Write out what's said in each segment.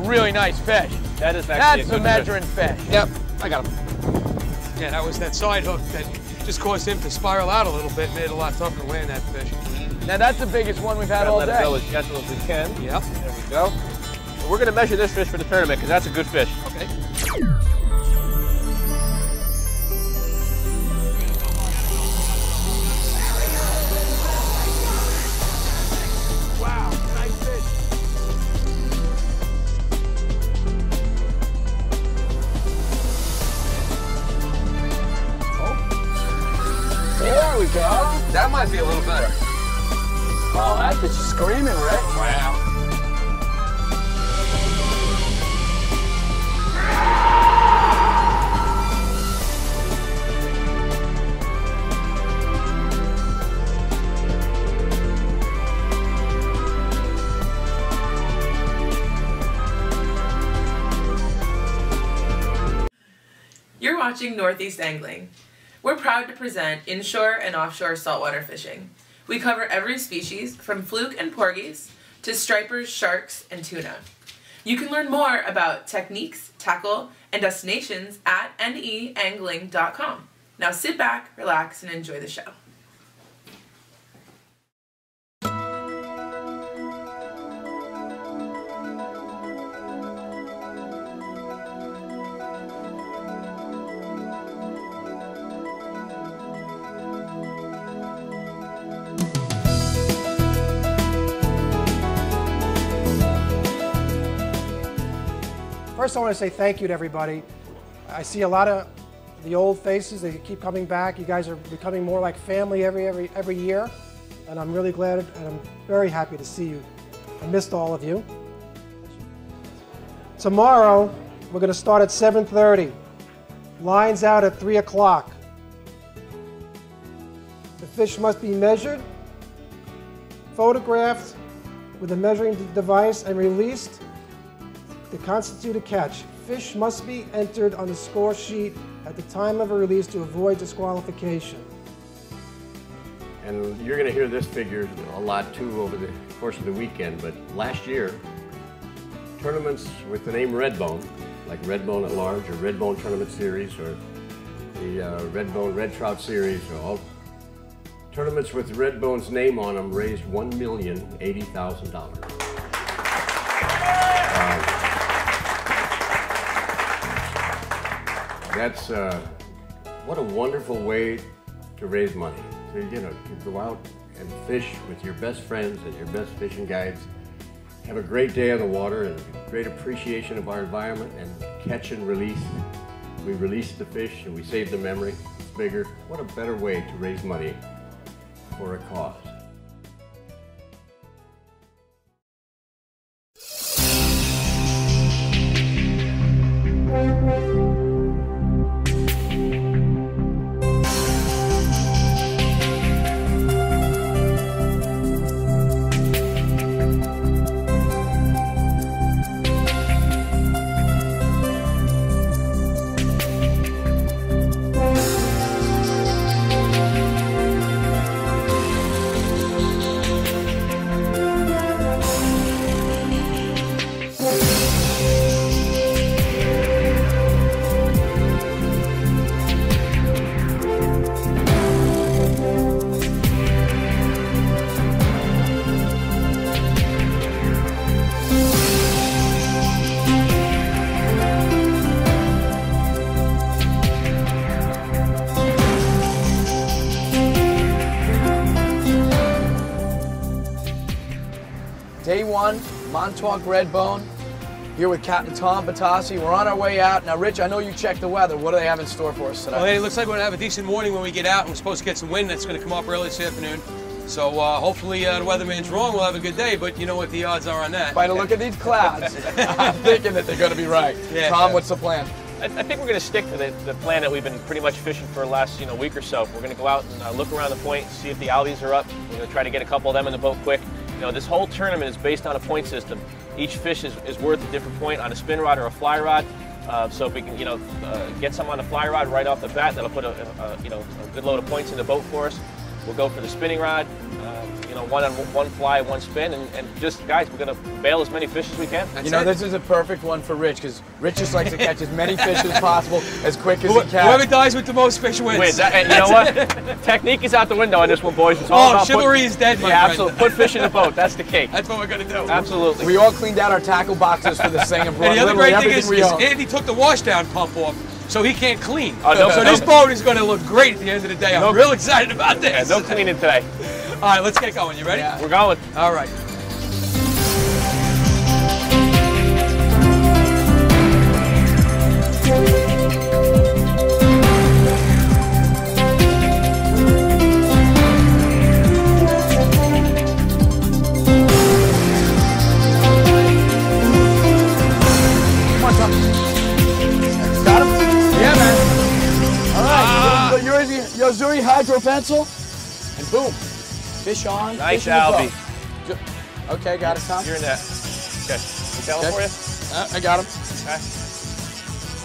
really nice fish. That is actually That's a measuring fish. Yep, I got him. Yeah, that was that side hook that just caused him to spiral out a little bit, made it a lot tougher to land that fish. Now that's the biggest one we've had all day. Let it go as gentle as we can. Yep. There we go. So we're going to measure this fish for the tournament because that's a good fish. Okay. Wow, nice fish. There we go. That might be a little better. Oh, that fish is screaming, Rick. Wow. You're watching Northeast Angling. We're proud to present inshore and offshore saltwater fishing. We cover every species from fluke and porgies to stripers, sharks, and tuna. You can learn more about techniques, tackle, and destinations at neangling.com. Now sit back, relax, and enjoy the show. First, I want to say thank you to everybody. I see a lot of the old faces. They keep coming back. You guys are becoming more like family every year, and I'm really glad and I'm very happy to see you. I missed all of you. Tomorrow, we're going to start at 7:30. Lines out at 3 o'clock. The fish must be measured, photographed with a measuring device, and released to constitute a catch. Fish must be entered on the score sheet at the time of a release to avoid disqualification. And you're going to hear this figure a lot too over the course of the weekend, but last year, tournaments with the name Redbone, like Redbone at Large or Redbone Tournament Series or the Redbone Red Trout Series, or all tournaments with Redbone's name on them raised $1,080,000. That's what a wonderful way to raise money. So, you know, to go out and fish with your best friends and your best fishing guides, have a great day on the water and great appreciation of our environment, and catch and release. We release the fish and we save the memory. It's bigger. What a better way to raise money for a cause. Day one, Montauk Redbone, here with Captain Tom Pitasi. We're on our way out. Now, Rich, I know you checked the weather. What do they have in store for us today? Well, it looks like we're going to have a decent morning when we get out. We're supposed to get some wind that's going to come up early this afternoon. So hopefully the weatherman's wrong. We'll have a good day, but you know what the odds are on that. By the look at these clouds, I'm thinking that they're going to be right. Yeah. Tom, what's the plan? I think we're going to stick to the plan that we've been pretty much fishing for the last week or so. We're going to go out and look around the point, see if the albies are up. We're going to try to get a couple of them in the boat quick. This whole tournament is based on a point system. Each fish is worth a different point on a spin rod or a fly rod. So if we can, get some on the fly rod right off the bat, that'll put a good load of points in the boat for us. We'll go for the spinning rod. you know, one fly, one spin, and just, guys, we're gonna bail as many fish as we can. You know, this is a perfect one for Rich, because Rich just likes to catch as many fish as possible, as quick as he can. Whoever dies with the most fish wins. And you know what? Technique is out the window on this one, boys. It's all about chivalry is dead, my friend. Absolutely. Put fish in the boat. That's the cake. That's what we're gonna do. Absolutely. We all cleaned out our tackle boxes for this thing and brought And the other great thing is we own. Andy took the washdown pump off, so he can't clean. No, so this boat is going to look great at the end of the day. I'm real excited about this. Yeah, no cleaning today. All right, let's get going. You ready? Yeah. We're going. All right. Got him? Yeah, man. All right, your Zuri hydro pencil, and boom, fish on. Nice, fish in the Albie. boat. Okay, got it, Tom. You're in that. Okay. You tell him for you? I got him. Okay.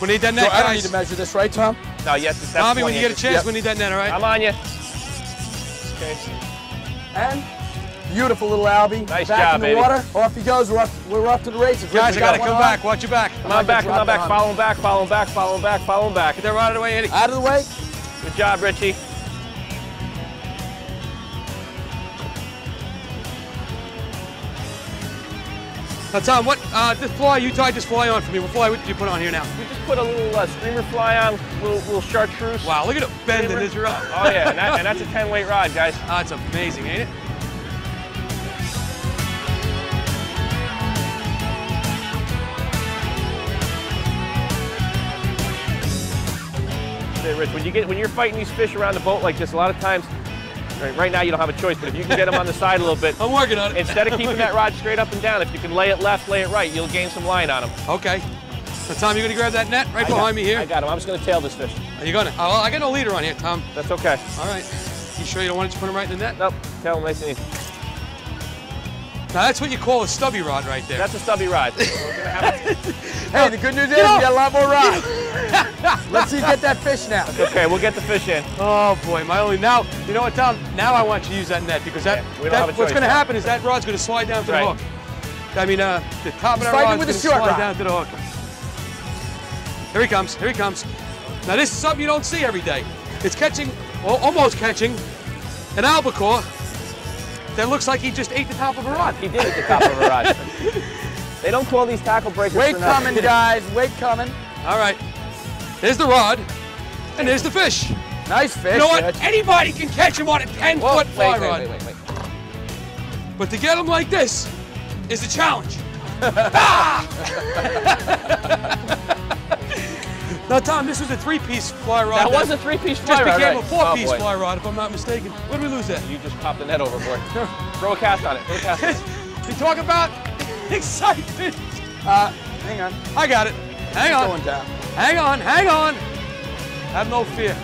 We need that net, So I don't guys. need to measure this, right, Tom? No, yes. That's Tommy, when you get a 1 inch. chance, we need that net, all right? I'm on you. Okay. And beautiful little Albie. Nice back job, in the baby. water. Off he goes. We're off to the races. Guys, We I got to one come on. back. Watch your back. Come on back, drop it on. Follow him back, follow him back, follow him back, follow him back. Get that rod out of the way, Andy. Out of the way. Good job, Richie. Now, Tom, what, this fly, you tied this fly on for me. What fly did you put on here now? We just put a little streamer fly on, little chartreuse. Wow, look at the bend in this rod. Oh yeah, and that's a 10-weight rod, guys. That's amazing, ain't it? Hey, Rich, when you're fighting these fish around the boat like this, a lot of times, right now you don't have a choice, but if you can get them on the side a little bit, I'm working on it. instead of keeping that rod straight up and down, if you can lay it left, lay it right, you'll gain some line on them. Okay. So, Tom, you're going to grab that net right behind me here? I got him. I'm just going to tail this fish. Are you going to? Oh, well, I got no leader on here, Tom. That's okay. All right. You sure you don't want to just put him right in the net? Nope. Tail him nice and easy. Now, that's what you call a stubby rod right there. That's a stubby rod. Hey, the good news is we got a lot more rod. Let's see you get that fish now. Okay, we'll get the fish in. Oh, boy. Now, you know what, Tom? Now I want you to use that net because We don't have a what's choice. going to happen is that rod's going to slide down to the Right. hook. I mean, the top of that Fighting rod's with going a to short slide rod. down to the hook. Here he comes. Here he comes. Now, this is something you don't see every day. It's catching, well, almost catching, an albacore that looks like he just ate the top of a rod. He did at the top of a rod. They don't call these tackle breakers Wait for nothing. coming, guys. Wait coming. All right. There's the rod, and there's the fish. Nice fish. You know what? Rich. Anybody can catch him on a 10-foot fly rod. Wait. But to get him like this is the challenge. Now, Tom, this was a 3-piece fly rod. That was a 3-piece fly just rod, became right. a 4-piece Oh, boy. fly rod, if I'm not mistaken. Where did we lose that? You just popped the net overboard. Throw a cast on it. Throw a cast on it. You talk about excitement. Hang on. I got it. Hang on. Going down. Hang on. Hang on. Have no fear.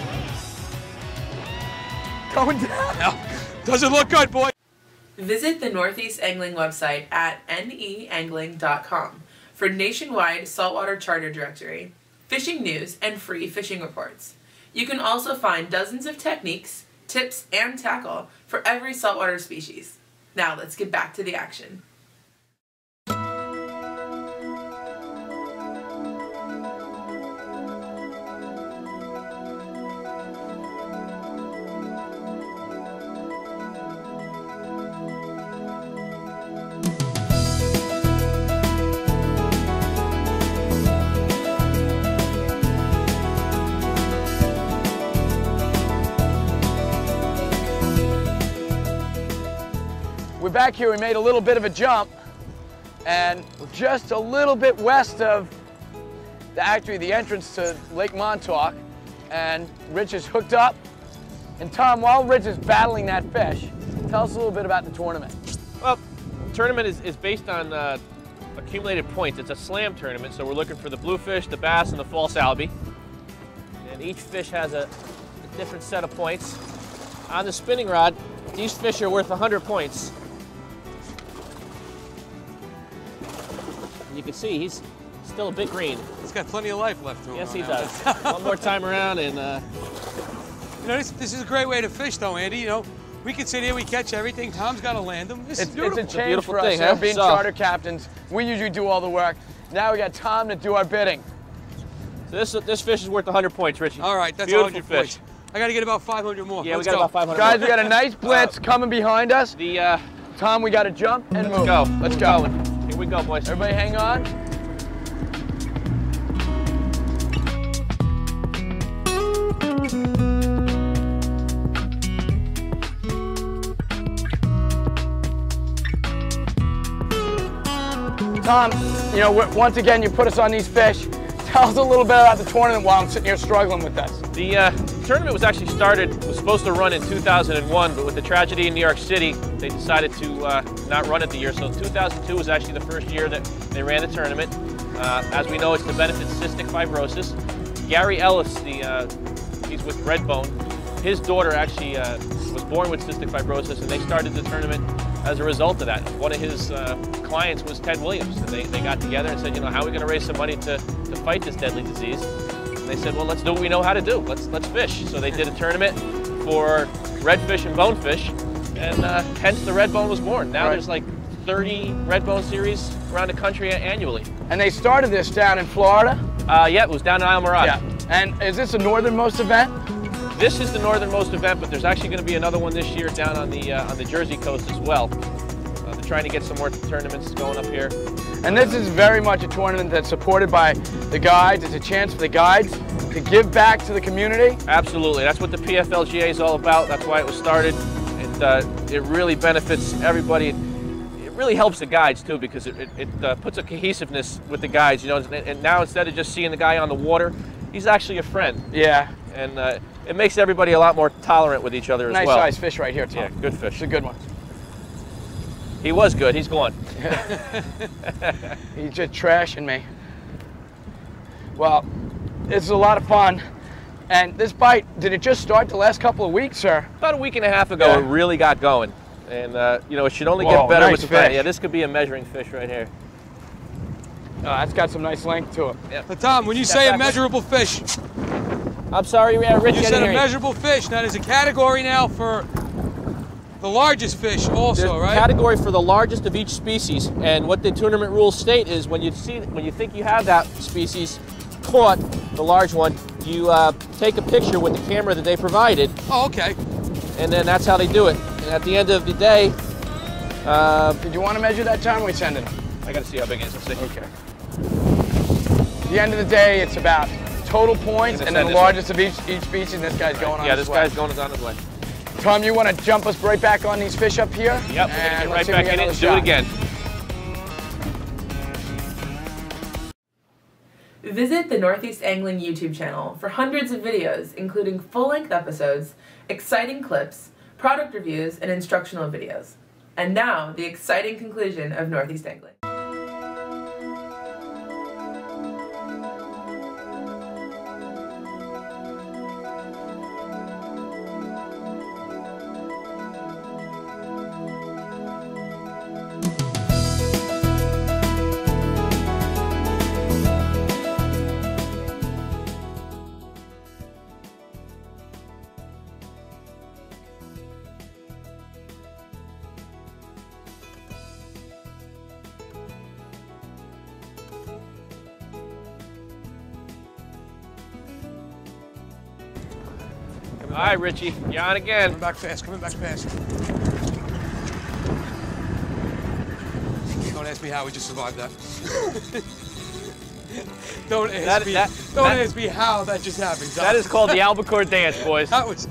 Going down. No. Doesn't look good, boy. Visit the Northeast Angling website at neangling.com for nationwide saltwater charter directory, fishing news, and free fishing reports. You can also find dozens of techniques, tips, and tackle for every saltwater species. Now let's get back to the action. We're back here. We made a little bit of a jump, and we're just a little bit west of the entrance to Lake Montauk, and Rich is hooked up. And Tom, while Rich is battling that fish, tell us a little bit about the tournament. Well, the tournament is based on accumulated points. It's a slam tournament, so we're looking for the bluefish, the bass, and the false albie. And each fish has a different set of points. On the spinning rod, these fish are worth 100 points. And you can see he's still a bit green. He's got plenty of life left to him. Yes, though he now. does. One more time around, and You know, this is a great way to fish, though, Andy. You know, We can sit here, we catch everything. Tom's got to land them. This is beautiful. It's a change beautiful for us, thing, you know, huh? being So- charter captains. We usually do all the work. Now we got Tom to do our bidding. So this fish is worth 100 points, Richie. All right, that's beautiful 100 fish. points. I got to get about 500 more. Yeah, Let's we got go. about 500 Guys, more. we got a nice blitz coming behind us. Tom, we got to jump and move. Let's go. Let's We're go. going. Here we go, boys. Everybody hang on. Tom, you know, once again, you put us on these fish. Tell us a little bit about the tournament while I'm sitting here struggling with this. The tournament was actually was supposed to run in 2001, but with the tragedy in New York City, they decided to not run it the year. So 2002 was actually the first year that they ran the tournament. As we know, it's to benefit cystic fibrosis. Gary Ellis, he's with Redbone. His daughter actually was born with cystic fibrosis, and they started the tournament as a result of that. One of his clients was Ted Williams, and they got together and said, you know, how are we going to raise some money to fight this deadly disease? And they said, well, let's do what we know how to do. Let's fish. So they did a tournament for redfish and bonefish, and hence the Redbone was born. Now there's like 30 Redbone series around the country annually. And they started this down in Florida? Yeah, it was down in Isle Mirage. Yeah. And is this the northernmost event? This is the northernmost event, but there's actually going to be another one this year down on the Jersey coast as well. They're trying to get some more tournaments going up here. And this is very much a tournament that's supported by the guides. It's a chance for the guides to give back to the community. Absolutely. That's what the PFLGA is all about. That's why it was started. It really benefits everybody. It really helps the guides too, because it puts a cohesiveness with the guides. You know, and now instead of just seeing the guy on the water, he's actually a friend. Yeah. And it makes everybody a lot more tolerant with each other as well. Nice size fish right here, Tom. Yeah, good fish. It's a good one. He was good. He's gone. He's just trashing me. Well, this is a lot of fun. And this bite, did it just start the last couple of weeks, sir? About a week and a half ago, it really got going. And, you know, it should only get better with the fish. Yeah, this could be a measuring fish right here. That's got some nice length to it. Yep. Now, Tom, when you say a measurable fish, I'm sorry, Rich. you said a measurable fish. Now, there's a category now for the largest fish also, There's right? a category for the largest of each species, and what the tournament rules state is when you think you have that species caught, the large one, you take a picture with the camera that they provided. Oh, okay. And then that's how they do it. And at the end of the day, did you want to measure that time? We send it. I got to see how big it is. Let's see. Okay. At the end of the day, it's about total points and then the largest of each species. And this guy's going on. Yeah, his this way. guy's going on his way. Tom, you want to jump us right back on these fish up here? Yep, we're going to And get let's right see if we back get in it and another do shot. it again. Visit the Northeast Angling YouTube channel for hundreds of videos, including full-length episodes, exciting clips, product reviews, and instructional videos. And now, the exciting conclusion of Northeast Angling. All right, Richie, you're on again. Coming back fast, coming back fast. Don't ask me how we just survived that. Don't ask me how that just happened. That is called the albacore dance, boys. That was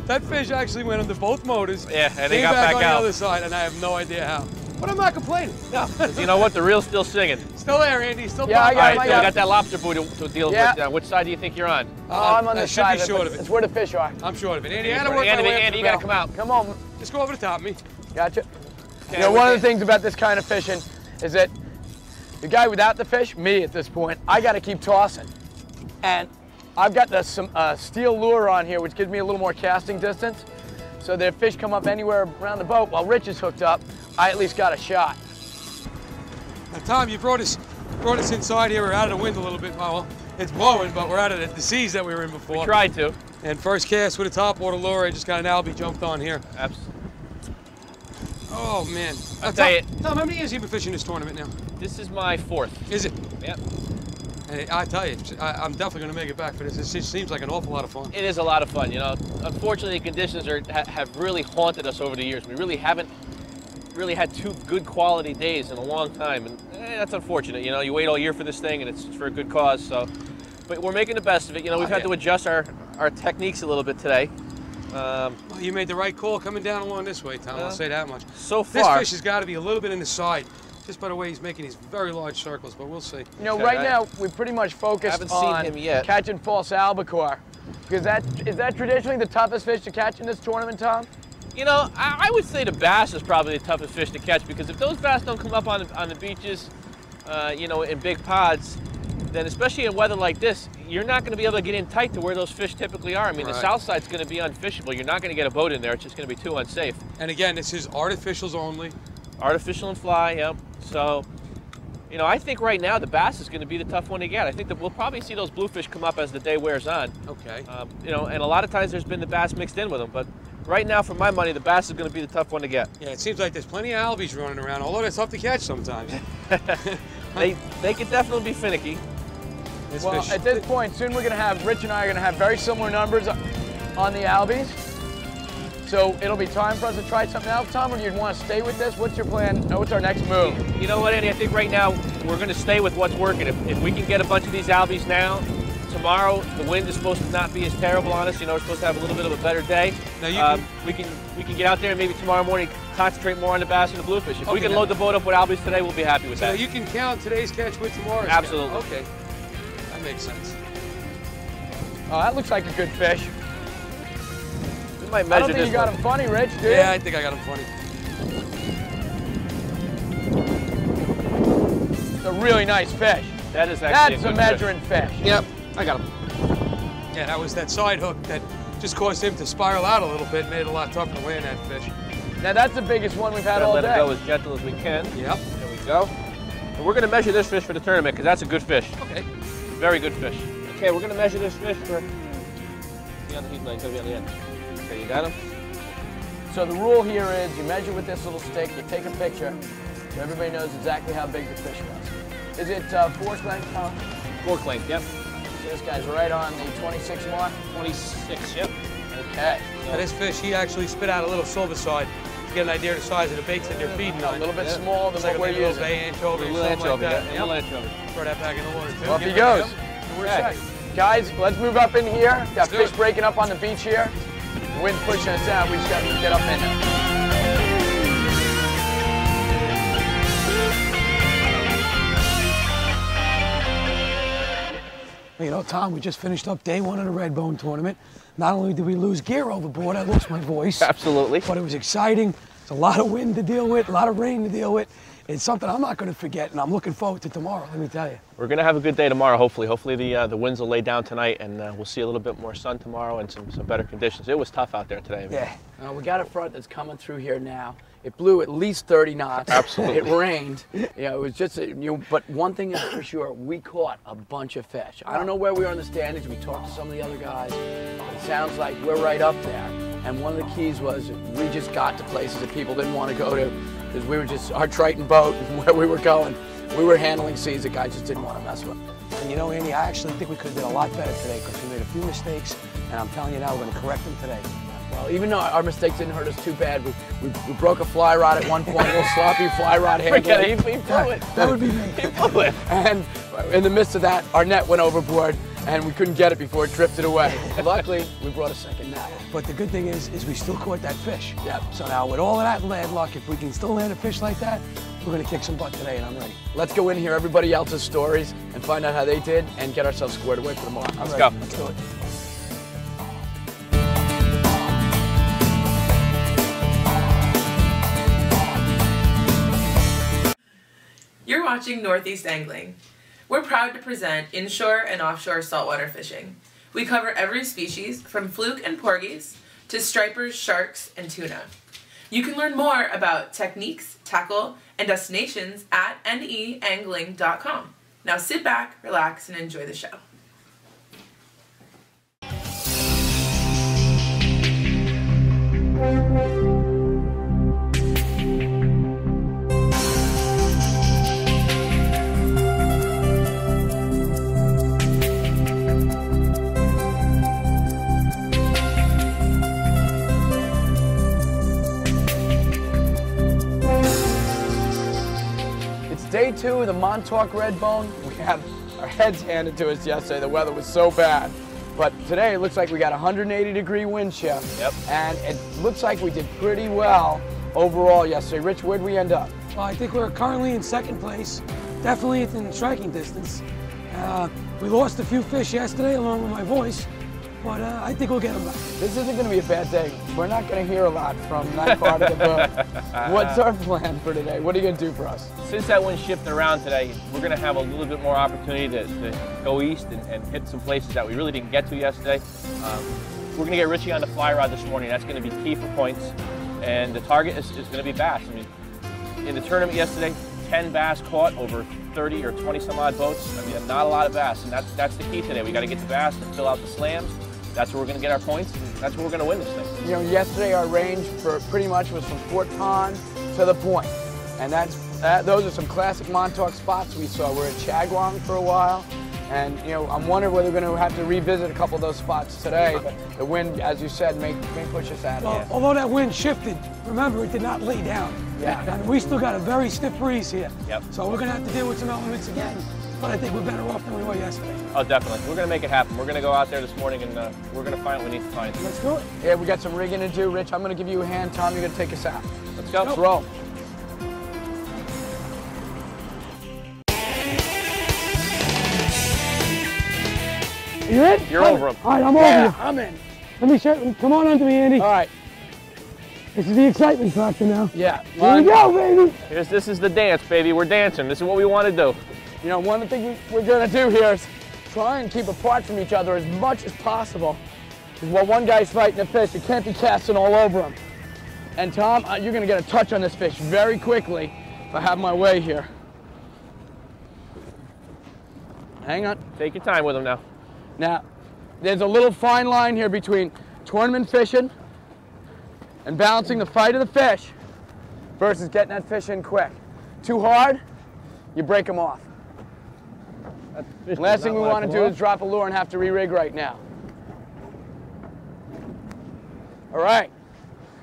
that fish actually went under both motors. Yeah, and they came got back on out. the other side, and I have no idea how. But I'm not complaining. No, 'cause you know what? The reel's still singing. Still there, Andy. Still Yeah, I bobbing. got All it, right, so we got that lobster buoy to deal Yeah. with. Which side do you think you're on? I'm on I the should side be short of it. It's where the fish are. I'm short of it. Andy, I had to work my way up Andy, to you the got to bell. come out. Come on. Just go over the top of me. Gotcha. Okay, You know, one of okay. the things about this kind of fishing is that the guy without the fish, me at this point, I got to keep tossing. And I've got some steel lure on here, which gives me a little more casting distance. So that if fish come up anywhere around the boat while Rich is hooked up, I at least got a shot. Now, Tom, you brought us inside here. We're out of the wind a little bit. Well, it's blowing, but we're out of the seas that we were in before. We tried to. And first cast with a topwater lure. I just got an albie jumped on here. Absolutely. Oh, man. I'll tell you. Tom, how many years have you been fishing this tournament now? This is my 4th. Is it? Yep. And I tell you, I'm definitely going to make it back for this. It just seems like an awful lot of fun. It is a lot of fun, you know. Unfortunately, the conditions have really haunted us over the years. We really haven't had 2 good quality days in a long time, and that's unfortunate. You know, you wait all year for this thing, and it's for a good cause. So, but we're making the best of it. You know, we've had to adjust our techniques a little bit today. Well, you made the right call coming down along this way, Tom. I'll say that much. So far, this fish has got to be a little bit in the side, just by the way he's making these very large circles. But we'll see. You know, right now we pretty much focused on catching false albacore, because is that traditionally the toughest fish to catch in this tournament, Tom? You know, I would say the bass is probably the toughest fish to catch, because if those bass don't come up on the beaches, you know, in big pods, then especially in weather like this, you're not going to be able to get in tight to where those fish typically are. I mean, the south side's going to be unfishable. You're not going to get a boat in there. It's just going to be too unsafe. And again, this is artificials only. Artificial and fly, yep. So, you know, I think right now the bass is going to be the tough one to get. I think that we'll probably see those bluefish come up as the day wears on. Okay. You know, and a lot of times there's been the bass mixed in with them, but right now, for my money, the bass is going to be the tough one to get. Yeah, it seems like there's plenty of albies running around, although they're tough to catch sometimes. They could definitely be finicky. Well, at this point, soon Rich and I are going to have very similar numbers on the albies. So it'll be time for us to try something else, Tom, or do you want to stay with this? What's your plan? What's our next move? You know what, Andy? I think right now we're going to stay with what's working. If we can get a bunch of these albies now, tomorrow the wind is supposed to not be as terrible on us. You know, we're supposed to have a little bit of a better day. Now we can get out there and maybe tomorrow morning concentrate more on the bass and the bluefish. If we can load the boat up with albies today, we'll be happy with that. So you can count today's catch with tomorrow's Absolutely. catch. Okay. That makes sense. Oh, that looks like a good fish. We might measure I don't think this you got one. him funny, Rich, do you? Yeah, I think I got him funny. It's a really nice fish. That is actually That's a measuring fish. Yep, I got him. Yeah, that was that side hook that just caused him to spiral out a little bit, made it a lot tougher to land that fish. Now that's the biggest one we've had all Let day. it go as gentle as we can. Yep. There we go. And we're going to measure this fish for the tournament because that's a good fish. Okay. Very good fish. Okay, we're going to measure this fish for... He's going to be on the end. Okay, you got him? So the rule here is you measure with this little stick, you take a picture, so everybody knows exactly how big the fish was. Is it fork length, Tom? Fork length, yep. So this guy's right on the 26 mark? 26, yep. Okay. Now this fish, he actually spit out a little silver side to get an idea of the size of the baits that they're feeding on. A little bit smaller than It's like what we're a little using. bay anchovy, A little something like anchovy, that. yeah. A little anchovy. Throw that back in the water too. Off he Get goes. ready to go. We're Okay. set. Guys, let's move up in here. Got Let's do fish it. breaking up on the beach here. Wind pushing us out. We just got to get up in there. You know, Tom, we just finished up day one of the Redbone tournament. Not only did we lose gear overboard, I lost my voice. Absolutely. But it was exciting. It's a lot of wind to deal with, a lot of rain to deal with. It's something I'm not going to forget, and I'm looking forward to tomorrow, let me tell you. We're going to have a good day tomorrow, hopefully. Hopefully the winds will lay down tonight, and we'll see a little bit more sun tomorrow and some better conditions. It was tough out there today. Yeah. We got a front that's coming through here now. It blew at least 30 knots. Absolutely. It rained. It was just, but one thing is for sure, we caught a bunch of fish. I don't know where we are in the standings. We talked to some of the other guys. It sounds like we're right up there. And one of the keys was we just got to places that people didn't want to go to because we were just, our Triton boat, where we were going, we were handling seas that guys just didn't want to mess with. And you know, Andy, I actually think we could have did a lot better today because we made a few mistakes, and I'm telling you now, we're going to correct them today. Well, even though our mistakes didn't hurt us too bad, we broke a fly rod at one point, a little sloppy fly rod handling. Forget it, he blew it. That would be me. He blew it. And in the midst of that, our net went overboard, and we couldn't get it before it drifted away. Luckily, we brought a second net. But the good thing is we still caught that fish. Yeah. So now, with all of that bad luck, if we can still land a fish like that, we're going to kick some butt today, and I'm ready. Let's go in here, everybody else's stories, and find out how they did, and get ourselves squared away for tomorrow. Let's go. Let's do it. You're watching Northeast Angling. We're proud to present inshore and offshore saltwater fishing. We cover every species from fluke and porgies to stripers, sharks, and tuna. You can learn more about techniques, tackle, and destinations at neangling.com. Now sit back, relax, and enjoy the show. day 2 of the Montauk Redbone. We had our heads handed to us yesterday. The weather was so bad. But today it looks like we got a 180-degree wind chill. Yep. And it looks like we did pretty well overall yesterday. Rich, where'd we end up? Well, I think we're currently in second place, definitely within striking distance. We lost a few fish yesterday along with my voice, but I think we'll get them back. This isn't going to be a bad day. We're not going to hear a lot from that part of the boat. What's our plan for today? What are you going to do for us? Since that wind shifted around today, we're going to have a little bit more opportunity to go east and hit some places that we really didn't get to yesterday. We're going to get Richie on the fly rod this morning. That's going to be key for points. And the target is going to be bass. I mean, in the tournament yesterday, 10 bass caught over 30 or 20 some odd boats. I mean, not a lot of bass, and that's the key today. We got to get the bass to fill out the slams. That's where we're going to get our points, and that's where we're going to win this thing. You know, yesterday our range for pretty much was from Fort Pond to the point, and those are some classic Montauk spots we saw. We're at Chagwong for a while, and you know, I'm wondering whether we're going to have to revisit a couple of those spots today. But the wind, as you said, may push us out of here. Although that wind shifted, remember it did not lay down. Yeah. And we still got a very stiff breeze here. Yep. So we're going to have to deal with some elements again. But I think we're better off than we were yesterday. Oh, definitely. We're going to make it happen. We're going to go out there this morning, and we're going to find what we need to find. Let's do it. Yeah, we got some rigging to do. Rich, I'm going to give you a hand. Tom, you're going to take us out. Let's go. Let's roll. You in? You're over him. All right, I'm over you. I'm in. Let me show. Come on under me, Andy. All right. This is the excitement factor now. Yeah. Here we go, baby. This is the dance, baby. We're dancing. This is what we want to do. You know, one of the things we're going to do here is try and keep apart from each other as much as possible. Because while one guy's fighting a fish, you can't be casting all over him. And Tom, you're going to get a touch on this fish very quickly if I have my way here. Hang on. Take your time with him now. Now, there's a little fine line here between tournament fishing and balancing the fight of the fish versus getting that fish in quick. Too hard, you break them off. Last thing we want to do is drop a lure and have to re-rig right now. All right.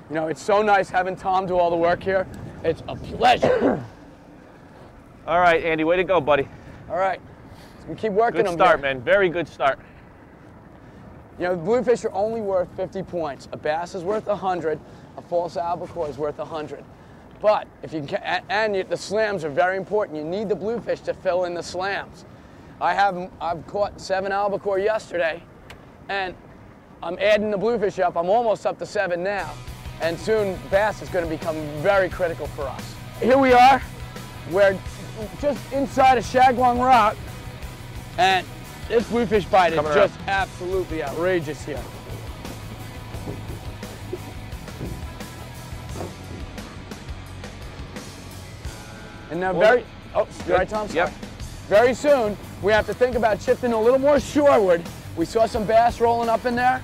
You know, it's so nice having Tom do all the work here. It's a pleasure. All right, Andy, way to go, buddy. All right. We keep working them. Good start, here. man. Very good start. You know, bluefish are only worth 50 points. A bass is worth 100. A false albacore is worth 100. But if you can, the slams are very important. You need the bluefish to fill in the slams. I've caught 7 albacore yesterday, and I'm adding the bluefish up. I'm almost up to 7 now, and soon bass is going to become very critical for us. Here we are. We're just inside of Chagwong Rock, and this bluefish bite is just absolutely outrageous here. And now you all right, Tom? Sorry. Yep. Very soon, we have to think about shifting a little more shoreward. We saw some bass rolling up in there,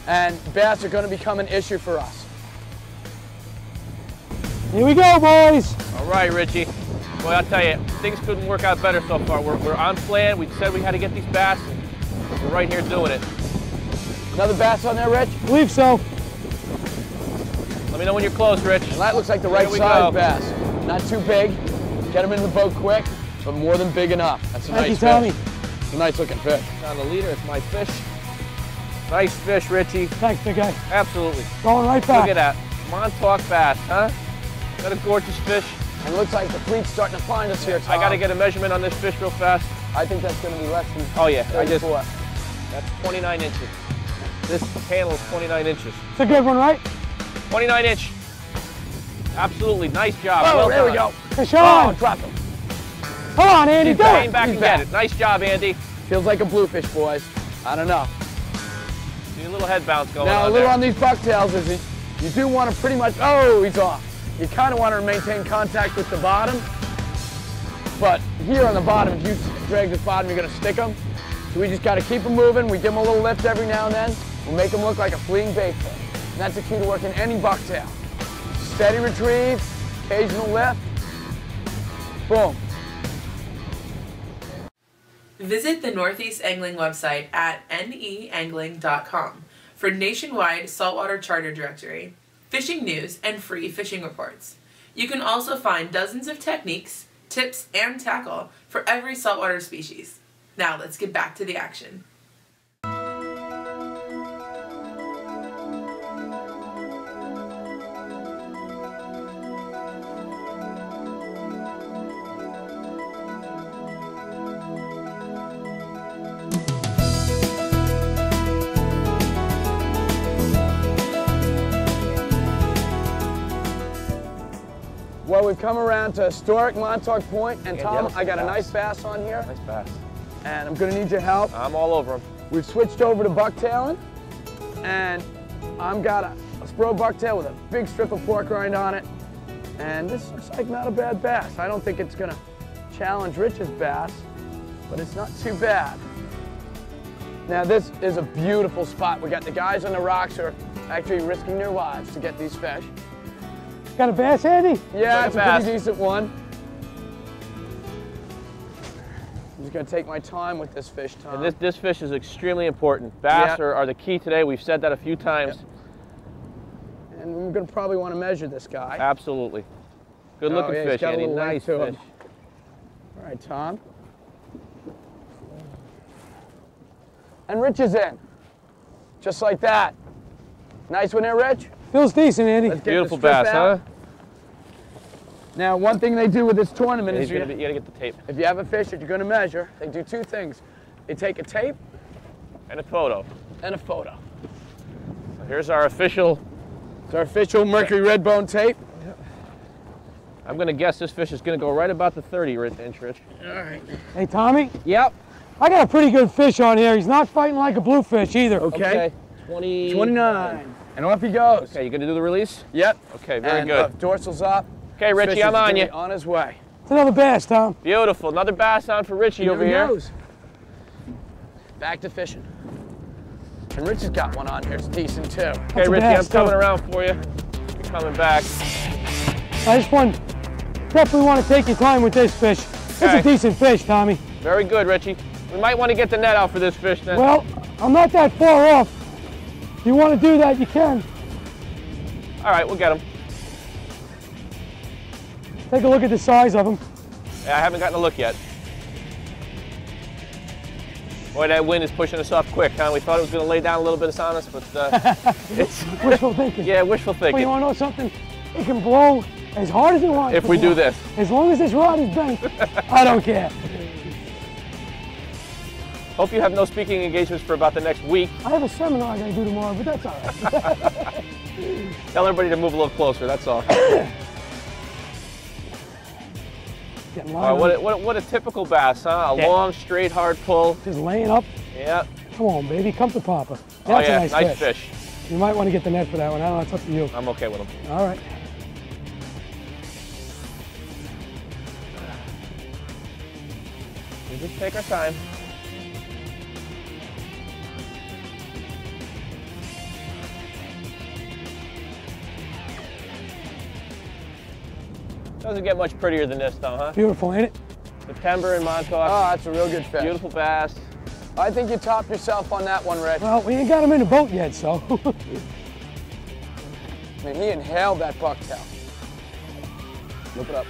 and bass are going to become an issue for us. Here we go, boys. All right, Richie. Boy, I'll tell you, things couldn't work out better so far. We're on plan. We said we had to get these bass, and we're right here doing it. Another bass on there, Rich? I believe so. Let me know when you're close, Rich. Well, that looks like the right size bass. Not too big. Get him in the boat quick, but more than big enough. That's a nice Tommy. fish. It's a nice looking fish. On the leader, it's my fish. Nice fish, Richie. Thanks, big guy. Absolutely. Going right back. Look at that. Montauk bass, huh? Got a gorgeous fish. And it looks like the fleet's starting to find us here, Tom. I got to get a measurement on this fish real fast. I think that's going to be less than 34. That's 29 inches. This panel is 29 inches. It's a good one, right? 29 inch. Absolutely. Nice job. Oh, well there we done. go. Fish on. Oh, dropped him. Come on, Andy, do Came it. back and get it. Nice job, Andy. Feels like a bluefish, boys. I don't know. See a little head bounce going now, on a little there. on these bucktails is you do want to pretty much, oh, he's off. You kind of want to maintain contact with the bottom, but here on the bottom, if you drag this bottom, you're going to stick them. So we just got to keep them moving. We give them a little lift every now and then. We'll make them look like a fleeing bait fish. And that's the key to working any bucktail. Steady retrieve, occasional lift, boom. Visit the Northeast Angling website at neangling.com for nationwide saltwater charter directory, fishing news, and free fishing reports. You can also find dozens of techniques, tips, and tackle for every saltwater species. Now let's get back to the action. Well, we've come around to historic Montauk Point, and Yeah, Tom, yeah, I got a bass. nice bass on here, Nice bass. and I'm gonna need your help. I'm all over them. We've switched over to bucktailing, and I've got a Spro bucktail with a big strip of pork rind on it, and this looks like not a bad bass. I don't think it's gonna challenge Rich's bass, but it's not too bad. Now this is a beautiful spot. We got the guys on the rocks who are actually risking their lives to get these fish. Got a bass, Andy? Yeah, Like it's a a bass. pretty decent one. I'm just gonna take my time with this fish, Tom. And this fish is extremely important. Bass Yeah. are the key today. We've said that a few times. And we're gonna probably want to measure this guy. Absolutely. Good looking Oh, yeah, he's fish, got a Andy. little length Nice to him. fish. All right, Tom. And Rich is in. Just like that. Nice one there, Rich. Feels decent, Andy. Let's get the Beautiful strip bass, out. huh? Now, one thing they do with this tournament is You gotta get the tape if you have a fish that you're going to measure, they do two things. They take a tape and a photo. and a photo. So here's our official. It's our official Mercury Redbone tape. I'm gonna guess this fish is gonna go right about the 30 inch, Rich. All right. Hey, Tommy, Yep. I got a pretty good fish on here. He's not fighting like a bluefish either. Okay. 20. 29. And off he goes. Okay, you gonna do the release? Yep. Okay, very And, good. dorsal's up. Okay, Richie, Fish I'm is on gonna you. be on his way. It's another bass, Tom. Beautiful. Another bass on for Richie over Here here. he goes. Back to fishing. And Rich has got one on here. It's decent too. Okay, That's a Richie, I'm bass, coming too. around for you. You're coming back. I just definitely want to take your time with this fish. It's Okay. a decent fish, Tommy. Very good, Richie. We might want to get the net out for this fish then. Well, I'm not that far off. If you want to do that, you can. All right, we'll get him. Take a look at the size of him. Yeah, I haven't gotten a look yet. Boy, that wind is pushing us off quick, huh? We thought it was going to lay down a little bit on us, but it's Wishful thinking. yeah, wishful Well, you thinking. want to know something? It can blow as hard as it wants. If to we do blow. this. As long as this rod is bent, I don't care. Hope you have no speaking engagements for about the next week. I have a seminar I got to do tomorrow, but that's all right. Tell everybody to move a little closer. That's all. Getting All line right, what a typical bass, huh? A Yeah. long, straight, hard pull. Just laying up. Yeah. Come on, baby, come to Papa. Oh That's yeah, a nice fish. You might want to get the net for that one. I don't know, it's up to you. I'm okay with them. All right. We just take our time. Doesn't get much prettier than this though, huh? Beautiful, ain't it? September in Montauk. Oh, that's a real good fish. Beautiful bass. I think you topped yourself on that one, Rich. Well, we ain't got him in the boat yet, so. I mean, he inhaled that bucktail. Look it up.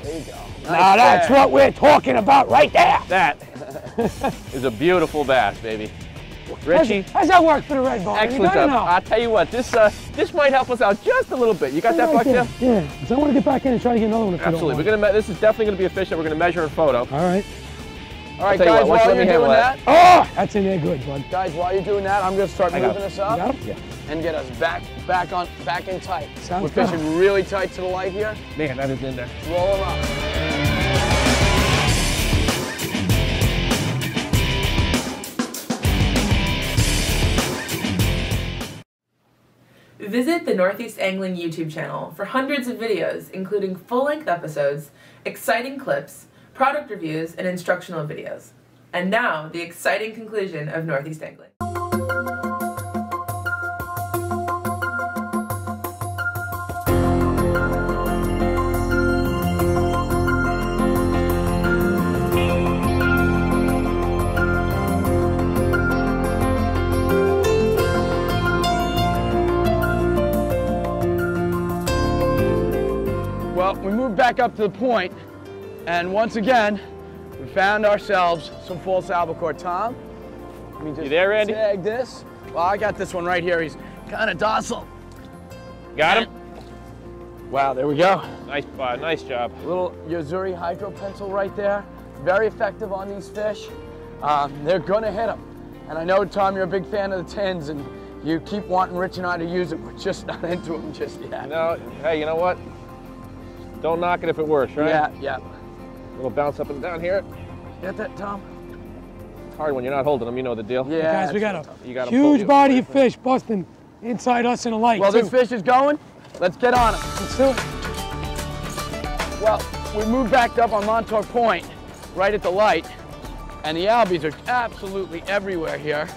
There you go. Now that's what we're talking about right there. That is a beautiful bass, baby. Richie, How's that work for the Redbone? excellent job. I'll tell you what, this might help us out just a little bit. You got that bucktail? Yeah. So I want to get back in and try to get another one if you don't Absolutely. mind. This is definitely going to be a fish that we're going to measure in photo. All right. All right, tell you guys, what, while let you're me handle doing that. that, Oh, that's in there good, bud. guys, while you're doing that, I'm going to start I got moving it. us up You got him? Yeah. and get us back in tight. Sounds We're fishing good. really tight to the light here. Man, that is in there. Roll them up. Visit the Northeast Angling YouTube channel for hundreds of videos, including full-length episodes, exciting clips, product reviews, and instructional videos. And now, the exciting conclusion of Northeast Angling. Well, we moved back up to the point, and once again, we found ourselves some false albacore. Tom, let me just you there, Randy? tag this. Well, I got this one right here. He's kind of docile. Got him? Wow, there we go. Nice job. A little Yozuri hydro pencil right there. Very effective on these fish. They're gonna hit them. And I know, Tom, you're a big fan of the tins, and you keep wanting Rich and I to use them. We're just not into them just yet. No, hey, you know what? Don't knock it if it works, right? Yeah, yeah. A little bounce up and down here. Get that, Tom? It's hard when you're not holding them, you know the deal. Yeah. Guys, we got You got a 'em pulled. huge body of fish busting inside us in a light, Well, too. this fish is going. Let's get on it. Let's do it. Well, we moved back up on Montauk Point, right at the light, and the albies are absolutely everywhere here.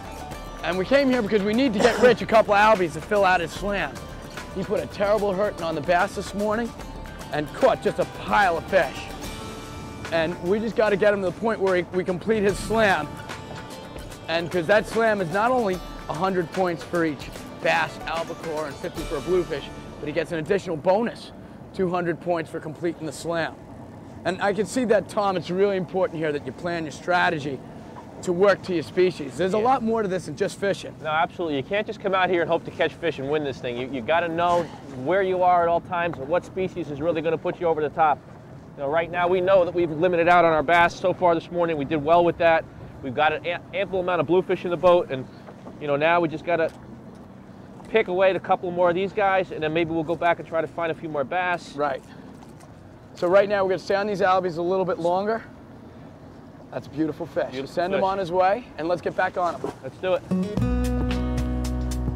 And we came here because we need to get Rich a couple of albies to fill out his slam. He put a terrible hurting on the bass this morning and caught just a pile of fish. And we just got to get him to the point where we complete his slam. And because that slam is not only 100 points for each bass, albacore, and 50 for a bluefish, but he gets an additional bonus, 200 points for completing the slam. And I can see that, Tom, it's really important here that you plan your strategy to work to your species. There's a lot more to this than just fishing. No, absolutely. You can't just come out here and hope to catch fish and win this thing. You got to know where you are at all times and what species is really going to put you over the top. You know, right now we know that we've limited out on our bass so far this morning. We did well with that. We've got an ample amount of bluefish in the boat, and you know, now we just got to pick away a couple more of these guys, and then maybe we'll go back and try to find a few more bass. Right. So right now we're going to stay on these albies a little bit longer. That's a beautiful fish. Beautiful Send fish. him on his way, and let's get back on him. Let's do it.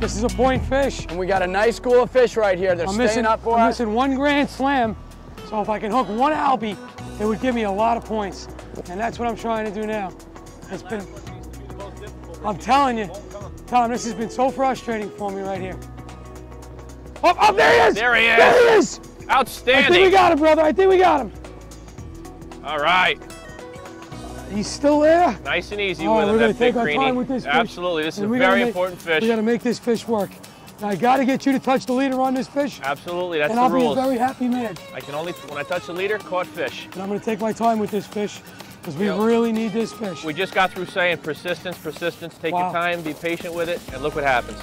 This is a point fish. And we got a nice school of fish right here. They're staying up for I'm us. missing one grand slam, so if I can hook one albie, it would give me a lot of points. And that's what I'm trying to do now. It's been, I'm telling you, Tom, this has been so frustrating for me right here. Oh, there he is! There he is! There he is! Outstanding! I think we got him, brother. I think we got him. All right. He's still there. Nice and easy Oh, with we're him, gonna that big take our greenie. time with this fish. Absolutely, this is a And we gotta very make- important fish. We got to make this fish work. Now, I got to get you to touch the leader on this fish, Absolutely, that's and the I'll rules. be a very happy man. I can only, when I touch the leader, caught fish. And I'm going to take my time with this fish because we Yep. really need this fish. We just got through saying persistence, persistence, take Wow. your time, be patient with it, and look what happens.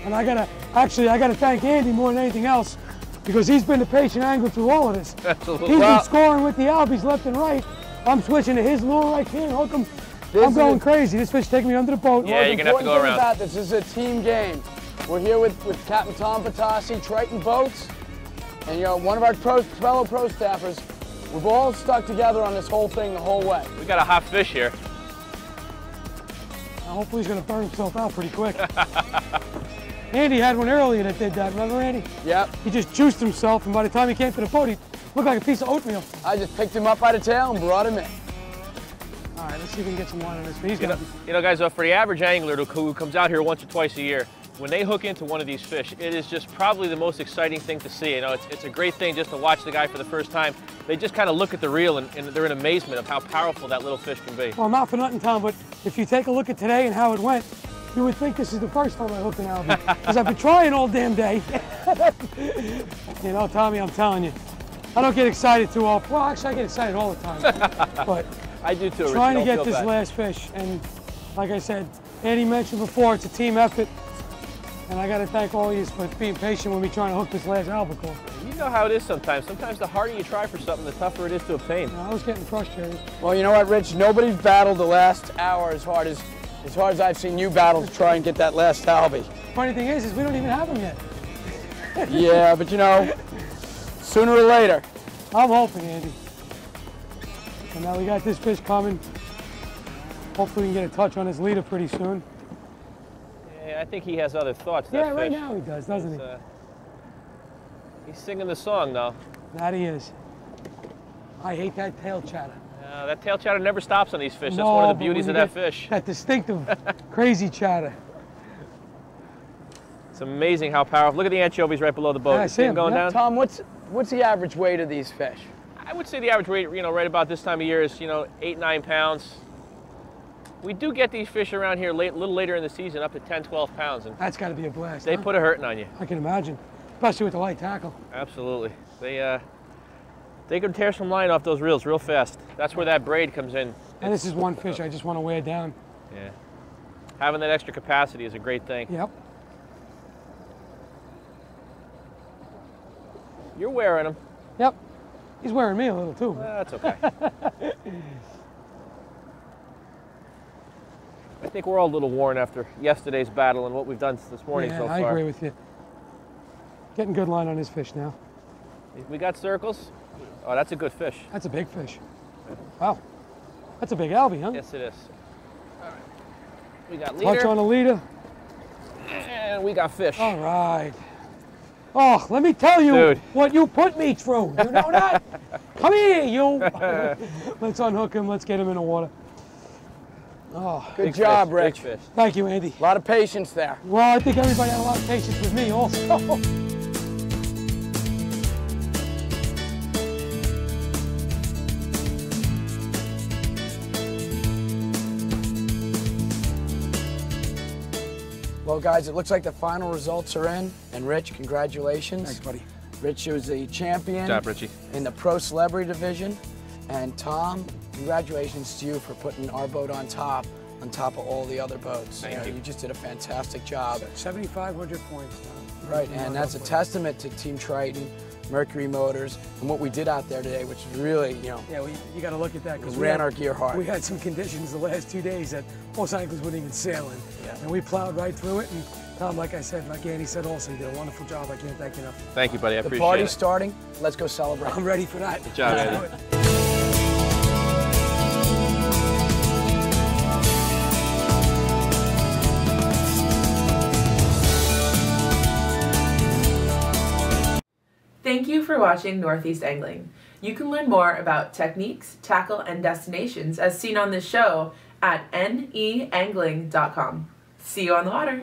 And I gotta thank Andy more than anything else because he's been the patient angler through all of this. Absolutely. He's Well- been scoring with the albies left and right. I'm switching to his lure. I can't hook him. This I'm going is- crazy. This fish taking me under the boat. Yeah, you're gonna have to go Important thing around. about this is a team game. We're here with Captain Tom Pitasi, Triton Boats, and you know, one of our fellow pro staffers. We've all stuck together on this whole thing the whole way. We got a hot fish here. Now, hopefully he's gonna burn himself out pretty quick. Andy had one earlier that did that. Remember, Andy? Yep. He just juiced himself, and by the time he came to the boat, he looked like a piece of oatmeal. I just picked him up by the tail and brought him in. All right, let's see if we can get some line on this. He's You gonna. know, guys, for the average angler who comes out here once or twice a year, when they hook into one of these fish, it is just probably the most exciting thing to see. You know, it's a great thing just to watch the guy for the first time. They just kind of look at the reel and they're in amazement of how powerful that little fish can be. Well, I'm not for nothing, Tom, but if you take a look at today and how it went, you would think this is the first time I hooked an albie. Because I've been trying all damn day. You know, Tommy, I'm telling you, I don't get excited too often. Well, actually, I get excited all the time. But I do too, Rich. trying to Don't get feel this bad. last fish, and like I said, Andy mentioned before, it's a team effort. And I got to thank all of you for being patient with me trying to hook this last albacore. You know how it is sometimes. Sometimes the harder you try for something, the tougher it is to obtain. You know, I was getting frustrated. Well, you know what, Rich? Nobody's battled the last hour as hard as I've seen you battle to try and get that last albie. Funny thing is we don't even have them yet. Yeah, but you know, sooner or later. I'm hoping, Andy. And now we got this fish coming. Hopefully we can get a touch on his leader pretty soon. Yeah, I think he has other thoughts. Yeah, that right fish. now he does, doesn't he? He's singing the song, though. That he is. I hate that tail chatter. That tail chatter never stops on these fish. That's No, one of but the beauties when of you that get fish. That distinctive, crazy chatter. It's amazing how powerful. Look at the anchovies right below the boat. Yeah, I You see see them 'em, going yeah. down? Tom, what's the average weight of these fish? I would say the average weight, you know, right about this time of year is, 8, 9 pounds. We do get these fish around here a little later in the season, up to 10, 12 pounds, and That's got to be a blast. they huh? put a hurting on you. I can imagine, especially with the light tackle. Absolutely. They can tear some line off those reels real fast. That's where that braid comes in. And this is one fish I just want to wear down. Yeah. Having that extra capacity is a great thing. Yep. You're wearing them. Yep. He's wearing me a little too. That's okay. I think we're all a little worn after yesterday's battle and what we've done this morning so far. I agree with you. Getting good line on his fish now. We got circles. Oh, that's a good fish. That's a big fish. Wow. That's a big albie, huh? Yes, it is. All right. We got leader. Touch on a leader. And we got fish. All right. Oh, let me tell you Dude. what you put me through. You know that? Come here, you. Let's unhook him. Let's get him in the water. Oh, Good job, fish, Rich. big fish. thank you, Andy. A lot of patience there. Well, I think everybody had a lot of patience with me also. Well, guys, it looks like the final results are in. And Rich, congratulations. Thanks, buddy. Rich was the champion Good job, Richie. in the Pro Celebrity division. And Tom, congratulations to you for putting our boat on top of all the other boats. Thank you. You just did a fantastic job. 7,500 points, Tom. Right, and that's a testament to Team Triton, Mercury Motors, and what we did out there today, which is really, Yeah, you got to look at that we ran our gear hard. We had some conditions the last 2 days that most anglers wouldn't even sail in. Yeah. And we plowed right through it. And Tom, like I said, like Andy said also, you did a wonderful job. I can't thank you enough. Thank you, buddy. I The appreciate party's it. starting. Let's go celebrate. I'm ready for that. Good job, Let's Andy. do it. Thank you for watching Northeast Angling. You can learn more about techniques, tackle, and destinations as seen on this show at neangling.com. See you on the water.